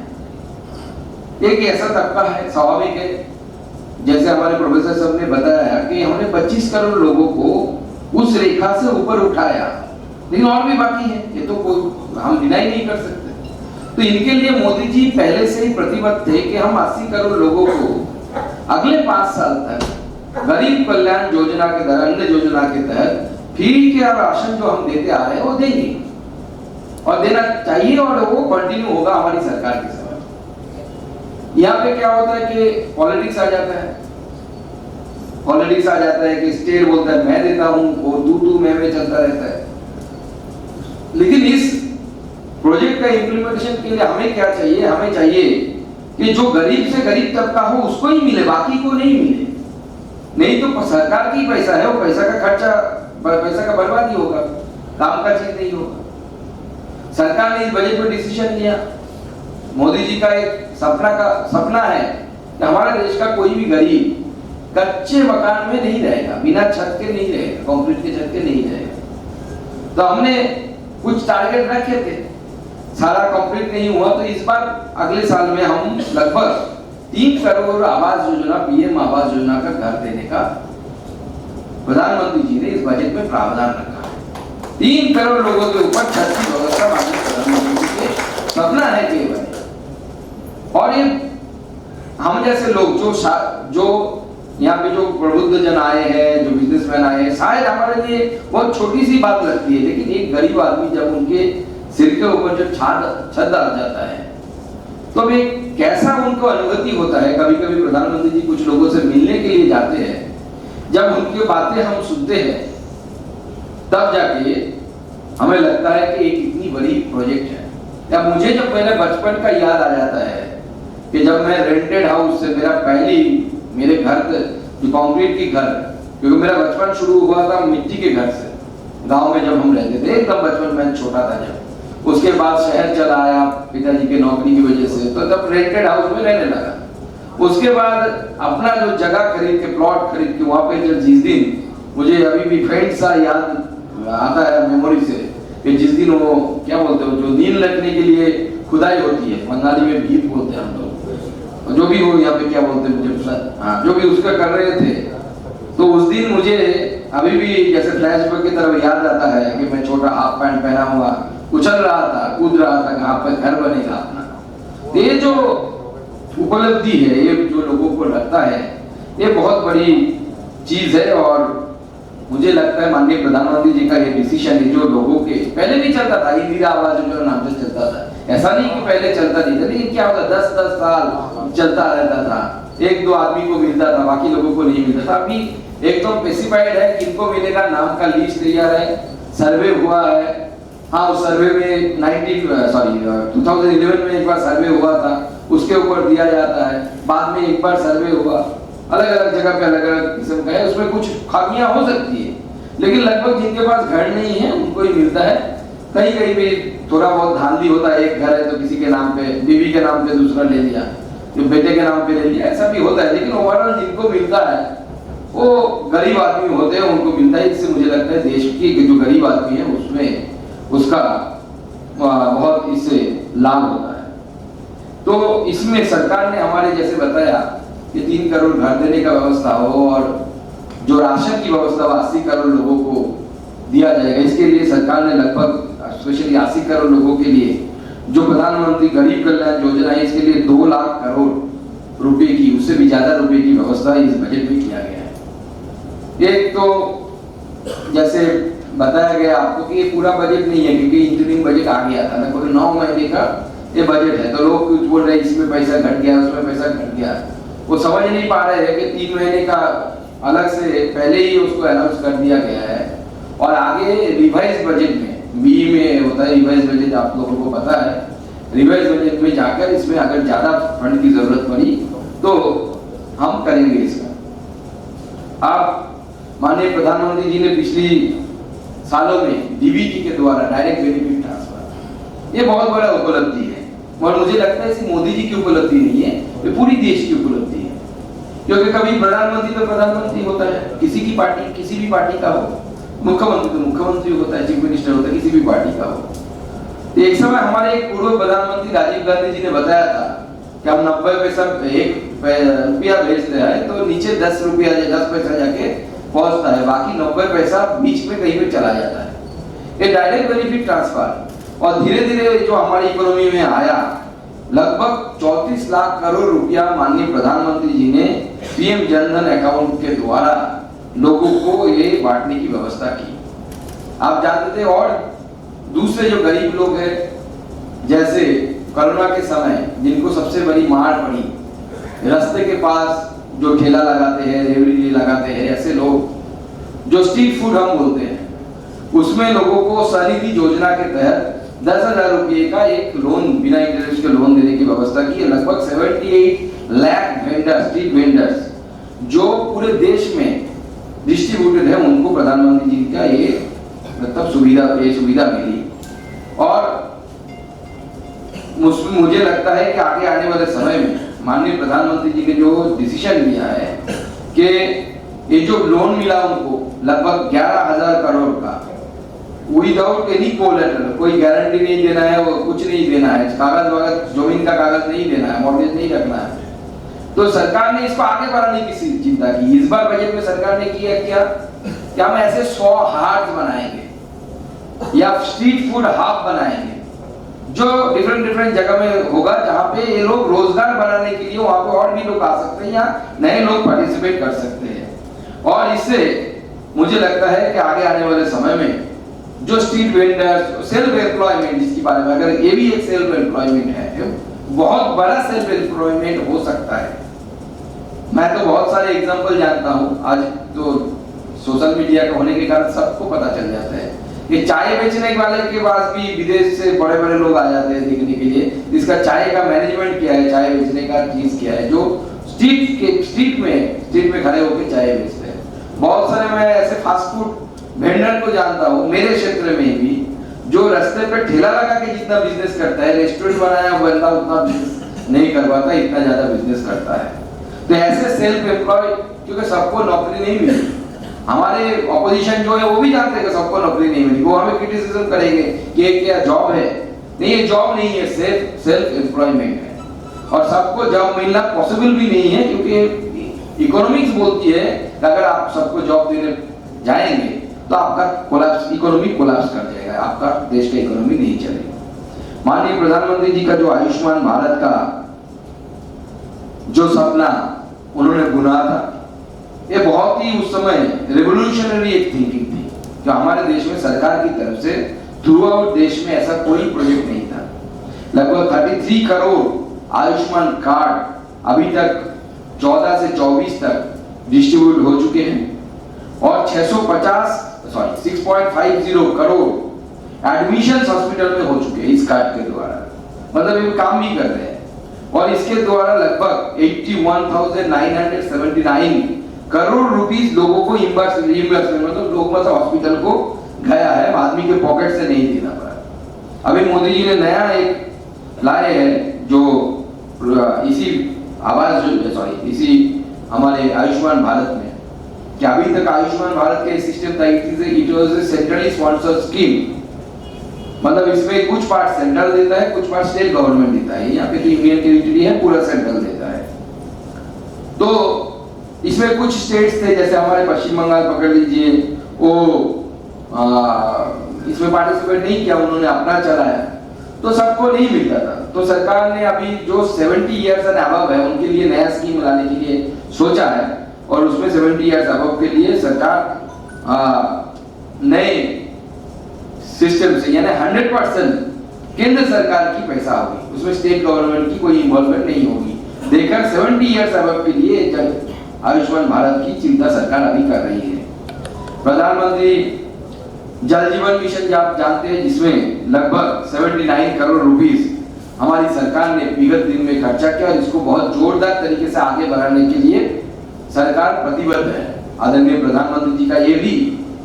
एक ऐसा तबका है। स्वाभाविक है, जैसे हमारे प्रोफेसर साहब ने बताया कि हमने 25 करोड़ लोगों को उस रेखा से ऊपर उठाया, लेकिन और भी बाकी है, ये तो कोई हम डिनाई नहीं कर सकते। तो इनके लिए मोदी जी पहले से ही प्रतिबद्ध थे कि हम 80 करोड़ लोगों को अगले 5 साल तक गरीब कल्याण योजना के तहत, अन्न योजना के तहत फ्री के राशन जो हम देते आ रहे हैं वो देंगे और देना चाहिए, और वो कंटिन्यू होगा हमारी सरकार के समय। यहाँ पे क्या होता है कि पॉलिटिक्स आ जाता है, पॉलिटिक्स आ जाता है कि स्टेट बोलता है मैं देता हूं, वो तू मैं चलता रहता है। लेकिन इस प्रोजेक्ट का इंप्लीमेंटेशन के लिए हमें क्या चाहिए? हमें चाहिए कि जो गरीब से गरीब तबका हो उसको ही मिले, बाकी को नहीं मिले। नहीं तो सरकार की पैसा है, वो पैसा का खर्चा, पैसा का बर्बादी होगा, काम का चीज नहीं होगा। सरकार ने इस बजट में डिसीजन लिया, मोदी जी का एक सपना है कि हमारे देश का कोई भी गरीब कच्चे मकान में नहीं रहेगा, बिना छत के नहीं रहेगा, कंक्रीट के छत के नहीं रहेगा। तो हमने कुछ टारगेट रखे थे, सारा कंप्लीट नहीं हुआ, तो इस बार अगले साल में हम लगभग 3 करोड़ आवास योजना, पीएम आवास योजना का घर देने का प्रधानमंत्री जी ने इस बजट में प्रावधान रखा है। 3 करोड़ लोगों के ऊपर छत की व्यवस्था माननीय प्रधानमंत्री जी के सपना है केवल। और ये हम जैसे लोग जो यहाँ पे जो प्रबुद्ध जन आए हैं, जो बिजनेसमैन आए हैं, शायद हमारे लिए बहुत छोटी सी बात लगती है, लेकिन एक गरीब आदमी जब उनके सिर के ऊपर जो छत डाल जाता है तो एक कैसा उनको अनुभूति होता है। कभी कभी प्रधानमंत्री जी कुछ लोगों से मिलने के लिए जाते हैं, जब उनकी बातें हम सुनते हैं तब जाके हमें लगता है कि एक इतनी बड़ी प्रोजेक्ट है। या मुझे जब मेरे बचपन का याद आ जाता है कि जब मैं रेंटेड हाउस से मेरे घर जो कंक्रीट की घर, क्योंकि मेरा बचपन शुरू हुआ था मिट्टी के घर से, गांव में जब हम रहते थे, एकदम बचपन में छोटा था जब, उसके बाद शहर चला आया पिताजी के नौकरी की वजह से, तो तब रेंटेड हाउस में रहने लगा। उसके बाद अपना जो जगह खरीद के, प्लॉट खरीद के, वहां पे जिस दिन मुझे अभी भी फेंट सा याद आता है मेमोरी से कि जिस दिन वो क्या बोलते हो, जो नींद लगने के लिए खुदाई होती है, मनाली में भीत बोलते हैं हम लोग, जो भी हो यहाँ पे क्या बोलते हैं मुझे, हाँ, जो भी उसका कर रहे थे, तो उस दिन मुझे अभी भी जैसे फ्लैशबैक की तरफ याद आता है कि मैं छोटा हाफ पैंट पहना हुआ उछल रहा था, कूद रहा था, कहाँ पर घर बनेगा अपना। ये जो उपलब्धि है, ये जो लोगों को लगता है, ये बहुत बड़ी चीज है। और मुझे लगता है माननीय प्रधानमंत्री जी का ये डिसीजन है, जो लोगों के पहले भी चलता था, इंदिरा आवास योजना नाम से चलता था, ऐसा नहीं कि पहले चलता नहीं था, लेकिन क्या होता 10-10 साल चलता रहता था, 1-2 आदमी को मिलता था, बाकी लोगों को नहीं मिलता था। अभी एकदम स्पेसिफाइड है किनको मिलेगा, नाम का लिस्ट तैयार है, सर्वे हुआ है। हाँ, उस सर्वे में 2011 में एक बार सर्वे हुआ था, उसके ऊपर दिया जाता है, बाद में एक बार सर्वे हुआ, अलग अलग जगह पे अलग अलग किस्म का है, उसमें कुछ खामियां हो सकती है, लेकिन लगभग जिनके पास घर नहीं है उनको ही मिलता है। कहीं कहीं भी थोड़ा बहुत धांधली होता है, एक घर है तो किसी के नाम पे, बीवी के नाम पे दूसरा ले लिया, जो बेटे के नाम पे ले लिया, ऐसा भी होता है। लेकिन ओवरऑल जिनको मिलता है वो गरीब आदमी होते हैं, उनको मिलता है। इससे मुझे लगता है देश की जो गरीब आदमी है उसमें उसका बहुत इससे लाभ होता है। तो इसमें सरकार ने हमारे जैसे बताया कि 3 करोड़ घर देने का व्यवस्था हो, और जो राशन की व्यवस्था 80 करोड़ लोगों को दिया जाएगा। इसके लिए सरकार ने लगभग स्पेशली 80 करोड़ लोगों के लिए जो प्रधानमंत्री गरीब कल्याण योजना है, इसके लिए 2 लाख करोड़ रुपए की, उससे भी ज्यादा रुपए की व्यवस्था इस बजट में किया गया है। एक तो जैसे बताया गया आपको कि ये पूरा बजट नहीं है, क्योंकि इंटरिम बजट आ गया था, लगभग 9 महीने का ये बजट है। तो लोग कुछ बोल रहे हैं इसमें पैसा घट गया, उसमें पैसा घट गया, वो समझ नहीं पा रहे हैं कि 3 महीने का अलग से पहले ही उसको अनाउंस कर दिया गया है। और आगे रिवाइज बजट में बी में होता है रिवाइज बजट, आप लोगों को पता है। रिवाइज बजट में जाकर इसमें अगर ज्यादा फंड की जरूरत पड़ी तो हम करेंगे इसका। आप माननीय प्रधानमंत्री जी ने पिछली सालों में डीबीटी के द्वारा डायरेक्ट बेनिफिट ट्रांसफर, ये बहुत बड़ा उपलब्धि है और मुझे लगता है सिर्फ मोदी जी की उपलब्धि नहीं है, ये पूरी देश की उपलब्धि है। क्योंकि कभी प्रधानमंत्री तो प्रधानमंत्री होता है, किसी की पार्टी किसी भी पार्टी का हो, मुख्यमंत्री तो मुख्यमंत्री होता है, चीफ मिनिस्टर होता है किसी भी पार्टी का हो। तो एक समय हमारे एक पूर्व प्रधानमंत्री राजीव गांधी जी ने बताया था कि हम 90 पैसा 1 रुपया भेजते हैं तो नीचे 10 रुपया या 10 पैसा जाके पहुंचता है, बाकी 90 पैसा बीच में कहीं पे चला जाता है। ये डायरेक्ट बेनिफिट ट्रांसफर और धीरे धीरे जो हमारी इकोनॉमी में आया, लगभग 34 लाख करोड़ रुपया माननीय प्रधानमंत्री जी ने पीएम जनधन अकाउंट के द्वारा लोगों को ये बांटने की व्यवस्था की। आप जानते थे। और दूसरे जो गरीब लोग हैं, जैसे कोरोना के समय जिनको सबसे बड़ी मार पड़ी, रास्ते के पास जो ठेला लगाते हैं, रेवड़ी लगाते हैं, ऐसे लोग जो स्ट्रीट फूड हम बोलते हैं, उसमें लोगों को स्वनिधि योजना के तहत 10,000 रुपये का एक लोन, बिना इंटरेस्ट के लोन देने की व्यवस्था की है। लगभग 78 लाख वेंडर्स, स्ट्रीट वेंडर्स जो पूरे देश में डिस्ट्रीब्यूटेड है, उनको प्रधानमंत्री जी का ये मतलब सुविधा मिली। और मुझे लगता है कि आगे आने वाले समय में माननीय प्रधानमंत्री जी ने जो डिसीजन लिया है कि ये जो लोन मिला उनको लगभग 11,000 करोड़ का, विदाउट एनी कोलैटरल, कोई गारंटी नहीं देना है, वो कुछ नहीं देना है, कागज वागज जमीन का कागज नहीं देना है, मॉर्गेज नहीं रखना है, तो सरकार ने इसको आगे बढ़ाने की चिंता की। इस बार बजट में सरकार ने किया क्या हम ऐसे 100 हाट बनाएंगे या स्ट्रीट फूड हब बनाएंगे जो डिफरेंट जगह में होगा, जहां पे ये लोग रोजगार बनाने के लिए वहां पे और भी लोग आ सकते हैं या नए लोग पार्टिसिपेट कर सकते हैं। और इससे मुझे लगता है कि आगे आने वाले समय में जो स्ट्रीट वेंडर्स, सेल्फ एम्प्लॉयमेंट जिसकी बारे में, अगर ये भी एक सेल्फ एम्प्लॉयमेंट है, बहुत बड़ा सेल्फ एम्प्लॉयमेंट हो सकता है। मैं तो बहुत सारे एग्जांपल जानता हूं, आज तो सोशल मीडिया के होने के कारण सबको पता चल जाता है कि चाय बेचने वाले के पास भी विदेश से बड़े लोग आ जाते हैं देखने के लिए, इसका चाय का मैनेजमेंट क्या है, चाय बेचने का चीज क्या है, जो स्ट्रीट में खड़े होकर चाय बेचते हैं। बहुत सारे मैं ऐसे फास्ट फूड वेंडर को जानता हूँ मेरे क्षेत्र में भी, जो रास्ते पे ठेला लगा के जितना बिजनेस करता है, रेस्टोरेंट बनाया बंदा उतना बिजनेस नहीं कर पाता, इतना ज्यादा बिजनेस करता है। तो ऐसे सेल्फ एम्प्लॉय, क्योंकि सबको नौकरी नहीं मिली, हमारे ऑपोजिशन जो है वो भी जानते हैं कि सबको नौकरी नहीं मिली, वो हमें क्रिटिसिज्म करेंगे कि ये क्या जॉब है, नहीं ये जॉब नहीं है, सेल्फ एम्प्लॉयमेंट है। और सबको जॉब मिलना पॉसिबल भी नहीं है, क्योंकि इकोनॉमिक्स बोलती है कि अगर आप सबको जॉब देने जाएंगे तो आपका इकोनॉमी कोलैप्स कर जाएगा, आपका देश का इकोनॉमी नहीं चलेगा। माननीय प्रधानमंत्री जी का जो आयुष्मान भारत का जो सपना उन्होंने बुना था, ये बहुत ही उस समय रेवोल्यूशनरी एक थिंकिंग थी, जो हमारे देश में सरकार की तरफ से थ्रू आउट देश में ऐसा कोई प्रोजेक्ट नहीं था। लगभग 33 करोड़ आयुष्मान कार्ड अभी तक 14 से 24 तक डिस्ट्रीब्यूट हो चुके हैं और 650 करोड़ एडमिशन हॉस्पिटल में हो चुके हैं इस कार्ड के द्वारा, मतलब ये काम भी कर रहे हैं। और इसके द्वारा लगभग 81,979 करोड़ रुपीस लोगों को रिइंबर्समेंट, मतलब लोग मतलब हॉस्पिटल को गया है, आदमी के पॉकेट से नहीं देना पड़ा। अभी मोदी जी ने नया एक लाए हैं जो इसी हमारे आयुष्मान भारत में, कि अभी तक आयुष्मान भारत के सिस्टम था, it was a centrally sponsored scheme, मतलब इसमें कुछ पार्ट सेंट्रल देता है, कुछ पार्ट स्टेट गवर्नमेंट देता है। यहाँ पे तो यूनियन टेरिटरी है, पूरा सेंट्रल देता है। तो इसमें कुछ स्टेट्स थे, जैसे हमारे पश्चिम बंगाल पकड़ लीजिए, वो इसमें पार्टिसिपेट नहीं किया, उन्होंने अपना चलाया, तो सबको नहीं मिलता था। तो सरकार ने अभी जो 70 इयर्स एंड अबव है उनके लिए नया स्कीम लाने के लिए सोचा है, और उसमें 70 इयर्स अबव के लिए सरकार नए सिस्टम से, यानी 100% केंद्र सरकार की पैसा होगी, उसमें स्टेट गवर्नमेंट की कोई इन्वॉल्वमेंट नहीं होगी। देकर 70 इयर्स अबव के लिए आयुष्मान भारत की चिंता सरकार अभी कर रही है। प्रधानमंत्री जल जीवन मिशन आप जानते हैं, जिसमें लगभग 79 करोड़ रुपीस हमारी सरकार ने विगत दिन में खर्चा किया और इसको बहुत जोरदार तरीके से आगे बढ़ाने के लिए सरकार प्रतिबद्ध है। आदरणीय प्रधानमंत्री जी का ये भी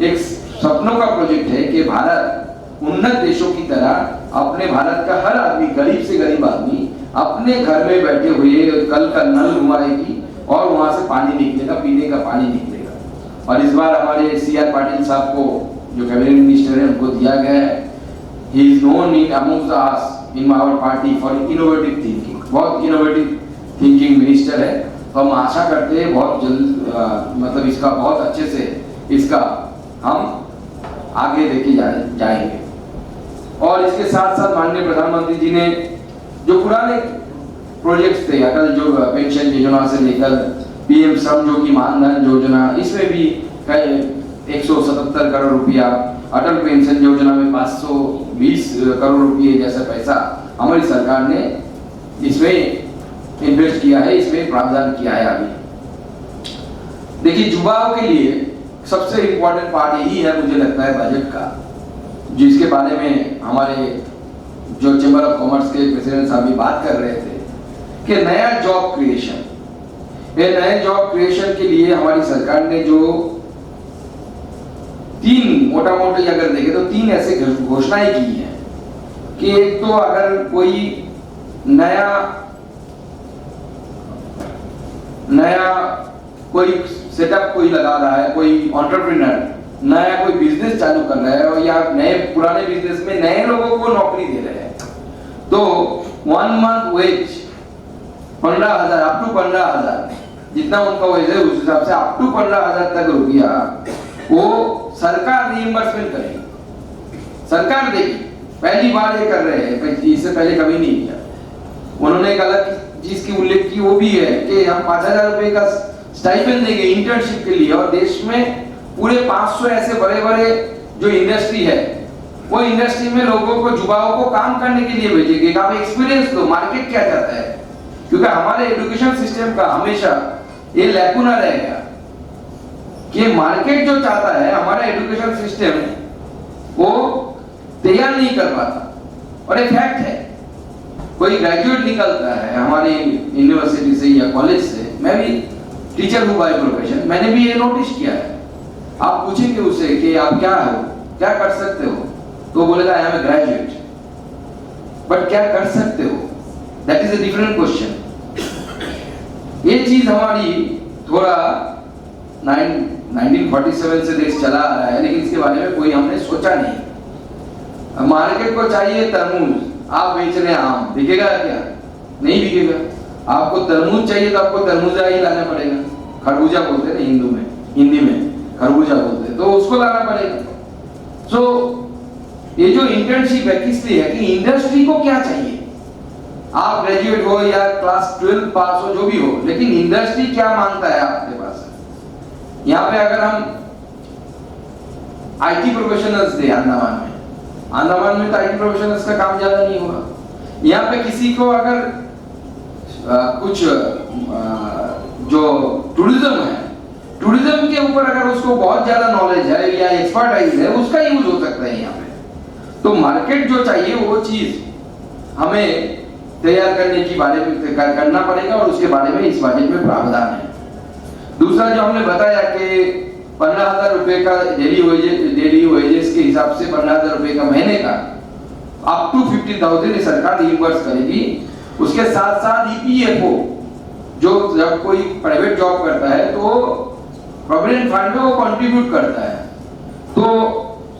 एक सपनों का प्रोजेक्ट है कि भारत उन्नत देशों की तरह अपने भारत का हर आदमी, गरीब से गरीब आदमी अपने घर में बैठे हुए कल का नल घुमाएगी और वहां से पानी निकलेगा, पीने का पानी निकलेगा। और इस बार हमारे CR पाटिल साहब को, जो कैबिनेट मिनिस्टर है, उनको दिया गया है। He is known in amongst us in our party for innovative thinking, बहुत इनोवेटिव थिंकिंग मिनिस्टर है। तो हम आशा करते हैं बहुत जल्द मतलब इसका बहुत अच्छे से इसका हम आगे लेके जाएंगे। और इसके साथ साथ माननीय प्रधानमंत्री जी ने जो पुराने प्रोजेक्ट्स थे, अटल जो पेंशन योजना से लेकर PM श्रम योगी मानधन योजना, इसमें भी 177 करोड़ रुपया, अटल पेंशन योजना में 520 करोड़ रुपये जैसा पैसा हमारी सरकार ने इसमें इन्वेस्ट किया है, इसमें प्रावधान किया है। अभी देखिए, युवाओं के लिए सबसे इंपॉर्टेंट पार्ट यही है, मुझे लगता है, बजट का, जिसके बारे में हमारे जो चैम्बर ऑफ कॉमर्स के प्रेसिडेंट साहब भी बात कर रहे थे कि नया जॉब क्रिएशन, ये नए जॉब क्रिएशन के लिए हमारी सरकार ने जो 3 मोटा मोटी अगर देखें तो 3 ऐसे घोषणाएं की हैं कि एक तो अगर कोई नया कोई सेटअप कोई लगा रहा है, कोई एंटरप्रेन्योर नया कोई बिजनेस चालू कर रहा है और या नए पुराने बिजनेस में नए लोगों को नौकरी दे रहे हैं, तो 1 मंथ वेज 15,000 अप टू 15,000 जितना उनका वेज है उस हिसाब से अप टू 15,000 तक रुपया वो सरकार रीइंबर्समेंट करेगी, सरकार देगी। पहली बार ये कर रहे हैं, इससे पहले कभी नहीं किया। उन्होंने एक अलग चीज की उल्लेख की, वो भी है कि हम 5,000 रुपए का स्टाइपेंड देंगे इंटर्नशिप के लिए और देश में पूरे 500 ऐसे बड़े बड़े जो इंडस्ट्री है, वो इंडस्ट्री में लोगों को, युवाओं को काम करने के लिए भेजेंगे कि आप एक्सपीरियंस लो, मार्केट क्या चाहता है। क्योंकि हमारे एजुकेशन सिस्टम का हमेशा ये लैकुना रहेगा कि मार्केट जो चाहता है हमारा एजुकेशन सिस्टम वो तैयार नहीं कर पाता। और एक फैक्ट है, कोई ग्रेजुएट निकलता है हमारी यूनिवर्सिटी से या कॉलेज से, मैं भी टीचर हूँ बाय प्रोफेशन, मैंने भी ये नोटिस किया है। आप पूछेंगे उससे कि आप क्या हो, क्या कर सकते हो, तो बोलेगा I am a graduate, but क्या कर सकते हो, that is a different question. ये चीज हमारी थोड़ा 1947 से देश चला आ रहा है, लेकिन इसके बारे में कोई हमने सोचा नहीं। मार्केट को चाहिए तरबूज, आप बेच रहे हैं आम, बिकेगा क्या? नहीं बिकेगा। आपको तरबूज चाहिए तो आपको तरबूजा ही लाना पड़ेगा, खरबूजा बोलते हैं हिंदी में खरबूजा बोलते हैं, तो उसको लाना पड़ेगा। सो ये जो इंटर्नशिप है किस लिए है कि इंडस्ट्री को क्या चाहिए, आप ग्रेजुएट हो या क्लास 12 पास हो, जो भी हो, लेकिन इंडस्ट्री क्या मांगता है आपके पास। यहाँ पे अगर हम IT प्रोफेशनल्स थे अंडमान में तो IT प्रोफेशनल्स का काम ज्यादा नहीं होगा। यहाँ पे किसी को अगर कुछ जो टूरिज्म है, टूरिज्म के ऊपर अगर उसको बहुत ज्यादा नॉलेज है या एक्सपर्टाइज है, उसका यूज हो सकता है यहाँ पे। तो मार्केट जो चाहिए वो चीज हमें तैयार करने की बारे में करना पड़ेगा और उसके बारे में इस बजट में प्रावधान है। दूसरा जो हमने बताया कि 15,000 रुपए का डेली वेजेस के हिसाब से 15,000 रुपए का महीने का अप टू 50,000 सरकार रिइंबर्स करेगी। उसके साथ साथ EPFO जो जब कोई प्राइवेट जॉब करता है तो प्रोविडेंट फंड में वो कंट्रीब्यूट करता है। तो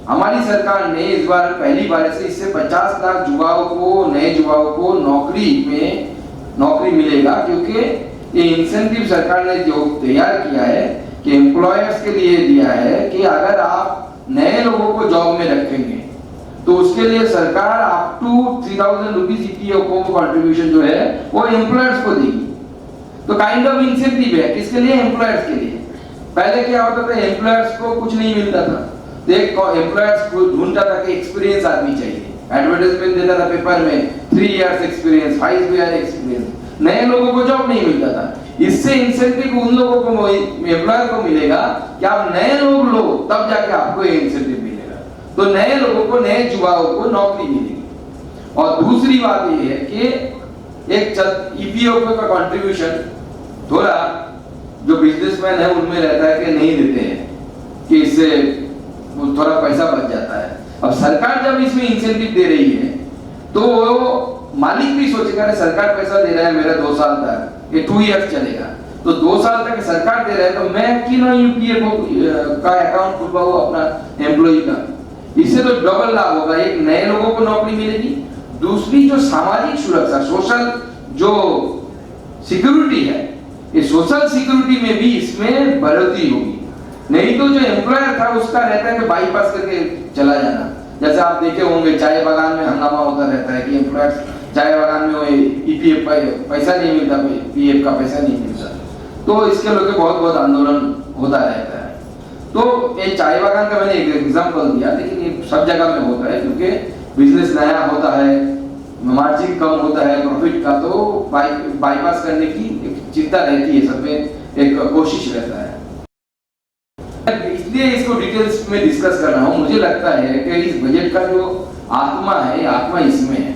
हमारी सरकार ने इस बार पहली बार से इससे 50 लाख युवाओं को, नए युवाओं को नौकरी मिलेगा, क्योंकि ये इंसेंटिव सरकार ने जो तैयार किया है कि एम्प्लॉयर्स के लिए दिया है कि अगर आप नए लोगों को जॉब में रखेंगे तो उसके लिए सरकार up to 3,000 rupees EPFO contribution जो है वो एम्प्लॉयर्स को देगी। तो काइंड ऑफ इंसेंटिव है, किसके लिए? एम्प्लॉयर्स के लिए। पहले क्या होता था, एम्प्लॉयर्स को कुछ नहीं मिलता था, तो एक एम्प्लॉयर्स को ढूंढता था कि एक्सपीरियंस आदमी चाहिए, एडवर्टाइजमेंट देता था पेपर में 3 इयर्स एक्सपीरियंस, 5 ईयर एक्सपीरियंस, नए लोगों को जॉब नहीं मिलता था। इससे इंसेंटिव उन लोगों को, एम्प्लॉयर को मिलेगा कि आप नए लोग लो, तब जाके आपको ये इंसेंटिव मिलेगा। तो नए लोगों को, नए युवाओं को नौकरी मिलेगी। और दूसरी बात ये है कि एक ईपीएफओ का कंट्रीब्यूशन थोड़ा जो बिजनेसमैन है उनमें रहता है कि नहीं देते हैं, कि इससे थोड़ा पैसा बच जाता है। अब सरकार जब इसमें इंसेंटिव दे रही है तो वो मालिक भी सोचेगा सरकार पैसा दे रहा है मेरा 2 साल तक, ये 2 इयर्स चलेगा, तो 2 साल तक सरकार दे रहा है तो मैं क्यों ना यूपीएफओ का अकाउंट खुलवाऊं अपना एम्प्लॉय का। इससे तो डबल लाभ होगा, एक नए लोगों को नौकरी मिलेगी, दूसरी जो सामाजिक सुरक्षा, सोशल जो सिक्योरिटी है, ये सोशल सिक्योरिटी में भी इसमें बढ़ोतरी होगी। नहीं तो जो एम्प्लॉयर था उसका रहता है कि बाईपास करके चला जाना। जैसे आप देखे होंगे चाय बागान में हंगामा होता रहता है कि एम्प्लॉयर चाय बागान में ईपीएफ पैसा नहीं मिलता, पीएफ का पैसा नहीं मिलता, तो इसके लेके बहुत आंदोलन होता रहता है। तो ये चाय बागान का मैंने एक एग्जांपल दिया, लेकिन ये सब जगह में होता है क्योंकि बिजनेस नया होता है, मार्जिन कम होता है प्रॉफिट का, तो बाईपास करने की एक चिंता रहती है, सब में एक कोशिश रहता है। इसलिए इसको डिटेल्स में डिस्कस कर रहा हूं। मुझे लगता है कि इस बजट का जो आत्मा है, आत्मा इसमें है,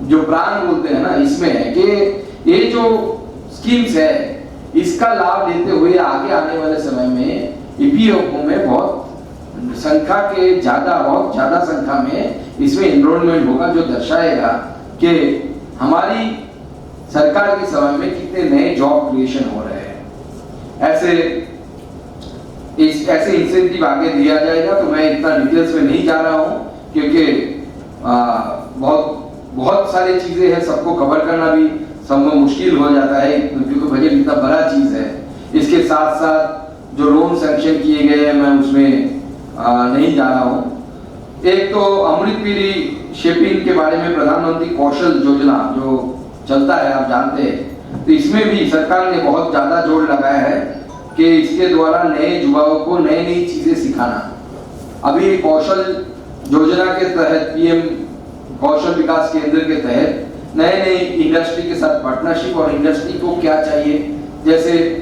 जो प्राण बोलते हैं ना, इसमें है कि ये जो स्कीम्स है इसका लाभ लेते हुए आगे आने वाले समय में ईपीएफओ में बहुत संख्या के बहुत ज्यादा संख्या में इसमें एनरोलमेंट होगा, जो दर्शाएगा कि हमारी सरकार के समय में कितने नए जॉब क्रिएशन हो रहे हैं। ऐसे इंसेंटिव आगे दिया जाएगा, तो मैं इतना डिटेल्स में नहीं जा रहा हूं क्योंकि बहुत सारी चीजें हैं, सबको कवर करना भी संभव मुश्किल हो जाता है क्योंकि बजट इतना बड़ा चीज है। इसके साथ साथ जो लोन सैंक्शन किए गए हैं मैं उसमें नहीं जा रहा हूं। एक तो अमृत पीढ़ी शिपिंग के बारे में प्रधानमंत्री कौशल योजना जो चलता है, आप जानते हैं, तो इसमें भी सरकार ने बहुत ज्यादा जोर लगाया है कि इसके द्वारा नए युवाओं को नई चीजें सिखाना। अभी कौशल योजना के तहत, पीएम कौशल विकास केंद्र के तहत नई इंडस्ट्री के साथ पार्टनरशिप, और इंडस्ट्री को क्या चाहिए, जैसे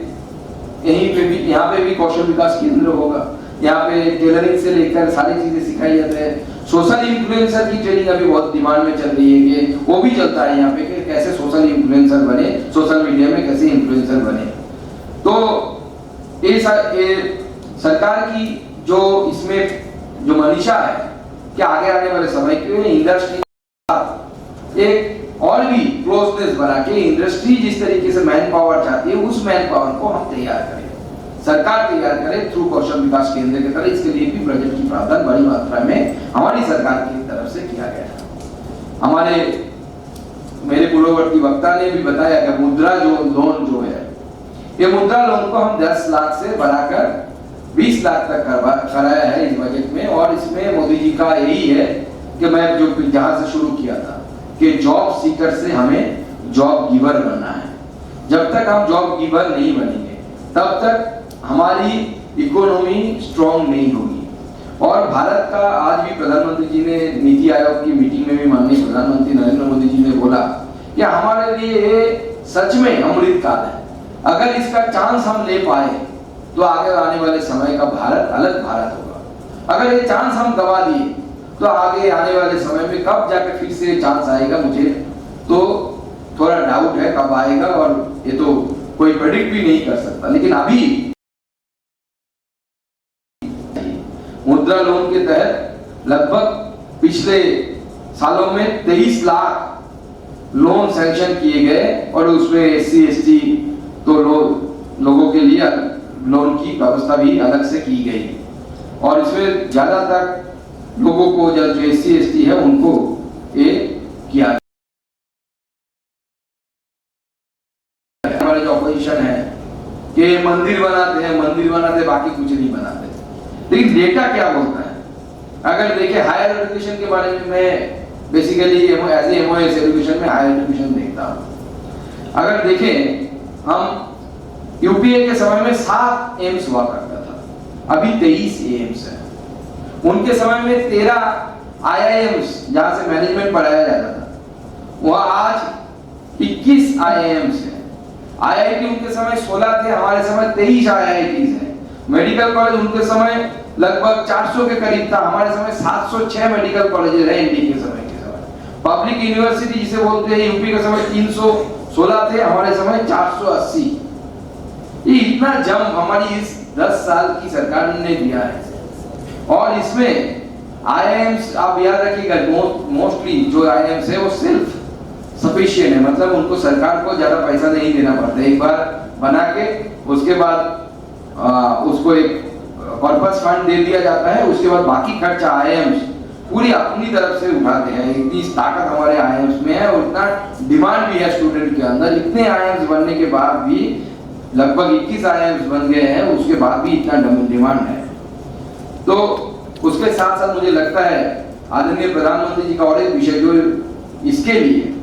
यहाँ पे भी कौशल विकास केंद्र होगा, यहाँ पे टेलरिंग से लेकर सारी चीजें सिखाई जाती है। सोशल इन्फ्लुएंसर की ट्रेनिंग अभी बहुत डिमांड में चल रही है कि वो भी चलता है यहाँ पे कि कैसे सोशल इन्फ्लुएंसर बने, सोशल मीडिया में कैसे इन्फ्लुएंसर बने। तो ये सरकार की जो इसमें जो मनीषा है कि आगे आने वाले समय के इंडस्ट्री एक और भी क्लोजनेस बना के इंडस्ट्री जिस तरीके से मैन पावर चाहती है उस मैन पावर को हम तैयार करें, सरकार तैयार करे थ्रू कौशल विकास केंद्र की तरह। इसके लिए भी बजट की प्रावधान बड़ी मात्रा में हमारी सरकार की तरफ से किया गया है। मेरे पूर्ववर्ती वक्ता ने भी बताया कि मुद्रा लोन जो है, ये मुद्रा लोन को हम 10 लाख से बढ़ाकर 20 लाख तक कराया है इस बजट में। और इसमें मोदी जी का यही है कि मैं जो जहां से शुरू किया था कि जॉब सीकर से हमें जॉब गिवर बनना है। जब तक हम जॉब गिवर नहीं बनेंगे तब तक हमारी इकोनॉमी स्ट्रांग नहीं होगी। और भारत का आज भी प्रधानमंत्री जी ने नीति आयोग की मीटिंग में भी माननीय प्रधानमंत्री नरेंद्र मोदी जी ने बोला कि हमारे लिए ये सच में अमृत काल है। अगर इसका चांस हम ले पाए तो आगे आने वाले समय का भारत अलग भारत होगा। अगर ये चांस हम गवा दिए तो आगे आने वाले समय में कब जाकर फिर से चांस आएगा, मुझे तो थोड़ा डाउट है कब आएगा, और ये तो कोई प्रेडिक्ट भी नहीं कर सकता। लेकिन अभी मुद्रा लोन के तहत लगभग पिछले सालों में 23 लाख लोन सैंक्शन किए गए, और उसमें SC ST तो लोगों के लिए लोन की व्यवस्था भी अलग से की गई। और इसमें ज्यादातर लोगों को जो SC ST है उनको ये किया। हमारे जो ऑपोजिशन है कि मंदिर बनाते बाकी कुछ नहीं बनाते, लेकिन डेटा क्या बोलता है? अगर देखें हायर एजुकेशन के बारे में, मैं basically as a MOS education में हायर एजुकेशन देखता हूँ। अगर देखें हम यूपीए के समय में 7 एम्स हुआ करता था, अभी 23 एम्स है। उनके समय में 13 IIMs जहां से मैनेजमेंट पढ़ाया जाता था, वहां आज 21 IIMs हैं। IIT उनके समय 16 थे, हमारे समय 23 IITs हैं। मेडिकल कॉलेज उनके समय लगभग 400 के करीब था, हमारे समय 706 मेडिकल कॉलेज रहे इंडिया के समय। पब्लिक यूनिवर्सिटी जिसे बोलते हैं, यूपी के समय 316 थे, हमारे समय 480। ये इतना जंप हमारी इस 10 साल की सरकार ने दिया है। और इसमें IIMs आप याद रखिएगा, मोस्टली जो IIMs है वो सिर्फ सफिशिएंट है, मतलब उनको सरकार को ज्यादा पैसा नहीं देना पड़ता। एक बार बना के उसके बाद उसको एक पर्पस फंड दे दिया जाता है, उसके बाद बाकी खर्चा IIMs पूरी अपनी तरफ से उठाते हैं। इतनी ताकत हमारे IIMs में है और इतना डिमांड भी है स्टूडेंट के अंदर। इतने IIMs बनने के बाद भी लगभग 21 IIMs बन गए हैं, उसके बाद भी इतना डिमांड है। तो उसके साथ साथ मुझे लगता है आदरणीय प्रधानमंत्री जी का और एक विषय जो इसके लिए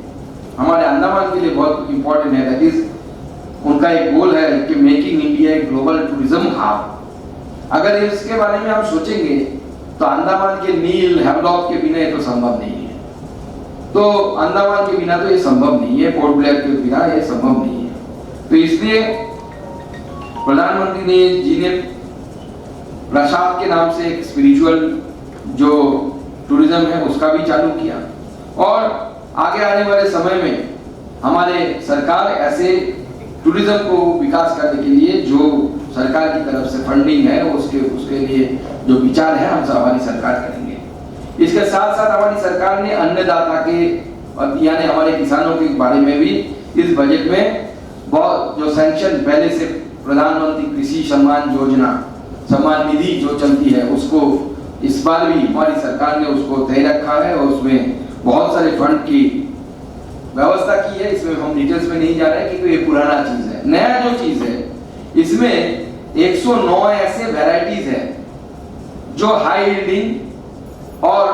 हमारे अंडमान के लिए बहुत इंपॉर्टेंट है, दैट इज उनका एक गोल है कि मेकिंग इंडिया एक ग्लोबल टूरिज्म हब। अगर इसके बारे में आप सोचेंगे तो अंडमान के नील हेमलॉक के बिना ये तो संभव नहीं है। तो अंडमान के बिना तो ये संभव नहीं है, पोर्ट ब्लेयर के बिना ये संभव नहीं है। तो इसलिए प्रधानमंत्री जी ने प्रसाद के नाम से एक स्पिरिचुअल जो टूरिज्म है उसका भी चालू किया। और आगे आने वाले समय में हमारे सरकार ऐसे टूरिज्म को विकास करने के लिए जो सरकार की तरफ से फंडिंग है उसके लिए जो विचार है हम हमारी सरकार करेंगे। इसके साथ साथ हमारी सरकार ने अन्नदाता के यानी हमारे किसानों के बारे में भी इस बजट में बहुत जो सैंक्शन पहले से प्रधानमंत्री कृषि सम्मान योजना, सम्मान निधि जो चलती है, उसको इस बार भी हमारी सरकार ने उसको तय रखा है और उसमें बहुत सारे फंड की व्यवस्था की है। इसमें हम डिटेल्स में नहीं जा रहे क्योंकि ये पुराना चीज है। नया जो चीज है इसमें 109 ऐसे वैरायटीज है जो हाई यील्डिंग और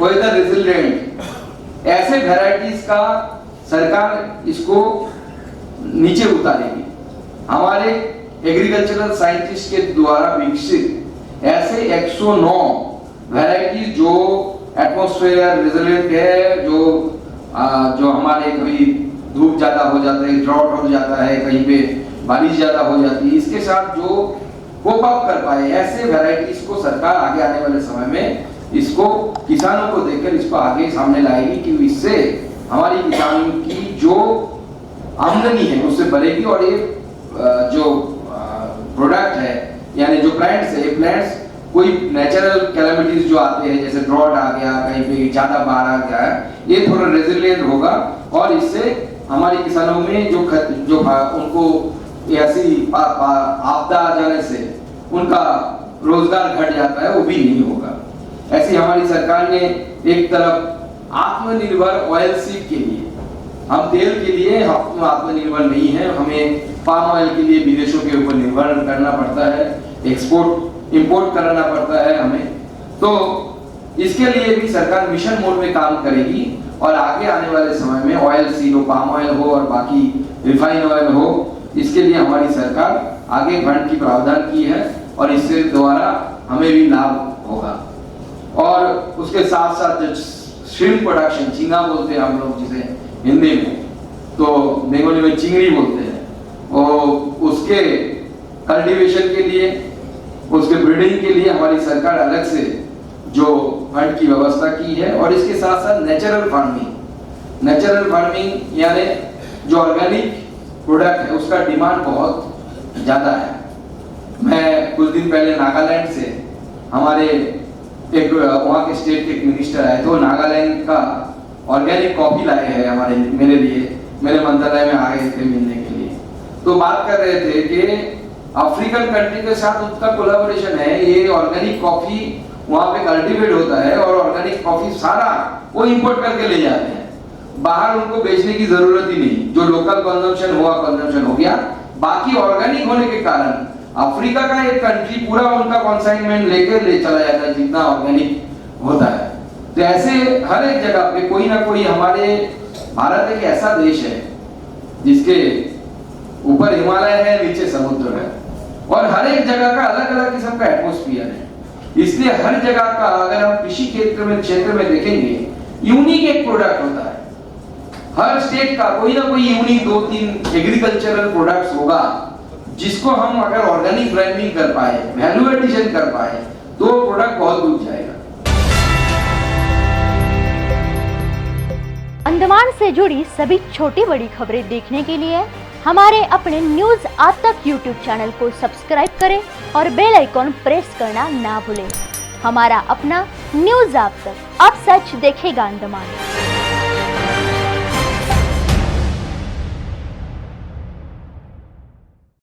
वेदर रेजिलिएंट ऐसे वैरायटीज का सरकार इसको नीचे उतारेगी। हमारे एग्रीकल्चरल साइंटिस्ट के द्वारा विकसित ऐसे 109 वैरायटीज जो एटमॉस्फेयर रेजिलिएंट है, जो हमारे कभी धूप ज्यादा हो जाता है, ड्रॉट हो जाता है, कहीं पे बारिश ज्यादा हो जाती है, इसके साथ जो कोप अप कर पाए ऐसे वैरायटीज को सरकार आगे आने वाले समय में इसको किसानों को देकर इसको आगे सामने लाएगी कि इससे हमारी किसानों की जो आमदनी है उससे बढ़ेगी। और ये जो प्रोडक्ट है यानी जो प्लांट्स है, ये प्लांट्स कोई नेचुरल कैलामिटीज जो आते हैं जैसे ड्रॉट आ गया, कहीं पे ज्यादा बाढ़ आ गया है, ये थोड़ा रेजिलिएंट होगा और इससे हमारे किसानों में जो उनको ऐसी आपदा आ जाने से उनका रोजगार घट जाता है वो भी नहीं होगा। ऐसी हमारी सरकार ने एक तरफ आत्मनिर्भर ऑयल सीड के लिए, हम तेल के लिए हम आत्मनिर्भर नहीं है, हमें पाम ऑयल के लिए विदेशों के ऊपर निर्भर करना पड़ता है, एक्सपोर्ट इंपोर्ट कराना पड़ता है हमें। तो इसके लिए भी सरकार मिशन मोड में काम करेगी और आगे आने वाले समय में ऑयल सीड हो, पाम ऑयल हो और बाकी रिफाइन ऑयल हो, इसके लिए हमारी सरकार आगे फंड की प्रावधान की है और इससे द्वारा हमें भी लाभ होगा। और उसके साथ साथ जो श्रिम्प प्रोडक्शन, झींगा बोलते हैं हम लोग जिसे हिंदी में, तो बंगाली में चिंगड़ी बोलते हैं, और उसके कल्टीवेशन के लिए, उसके ब्रीडिंग के लिए हमारी सरकार अलग से जो फंड की व्यवस्था की है। और इसके साथ साथ नेचुरल फार्मिंग यानी जो ऑर्गेनिक प्रोडक्ट है उसका डिमांड बहुत ज्यादा है। मैं कुछ दिन पहले नागालैंड से हमारे एक वहाँ के स्टेट के एक मिनिस्टर आए थे, नागालैंड का ऑर्गेनिक कॉफी लाए हैं मेरे लिए, मेरे मंत्रालय में आ गए थे मिलने के लिए। तो बात कर रहे थे कि अफ्रीकन कंट्री के साथ उनका कोलैबोरेशन है, ये ऑर्गेनिक कॉफी वहाँ पे कल्टीवेट होता है और ऑर्गेनिक कॉफी सारा वो इंपोर्ट करके ले जाते हैं, बाहर उनको बेचने की जरूरत ही नहीं, जो लोकल कंजम्पशन हो गया। बाकी ऑर्गेनिक होने के कारण अफ्रीका का एक कंट्री पूरा उनका कंसाइनमेंट लेकर ले चला जाता है जितना ऑर्गेनिक होता है। तो ऐसे हर एक जगह पे कोई ना कोई, हमारे भारत एक ऐसा देश है जिसके ऊपर हिमालय है, नीचे समुद्र है और हर एक जगह का अलग अलग किस्म का एटमॉस्फेयर है। इसलिए हर जगह का अगर हम कृषि क्षेत्र में देखेंगे, यूनिक एक प्रोडक्ट होता है। हर स्टेट का कोई ना कोई यूनिक 2-3 एग्रीकल्चरल प्रोडक्ट्स होगा, जिसको हम अगर ऑर्गेनिक ब्रांडिंग कर पाए, वैल्यू एडिशन कर पाए, तो प्रोडक्ट बहुत दूर जाएगा। अंडमान से जुड़ी सभी छोटी बड़ी खबरें देखने के लिए हमारे अपने न्यूज आज तक यूट्यूब चैनल को सब्सक्राइब करें और बेल आइकॉन प्रेस करना ना भूलें। हमारा अपना न्यूज आज तक, अब सच देखेगा अंडमान।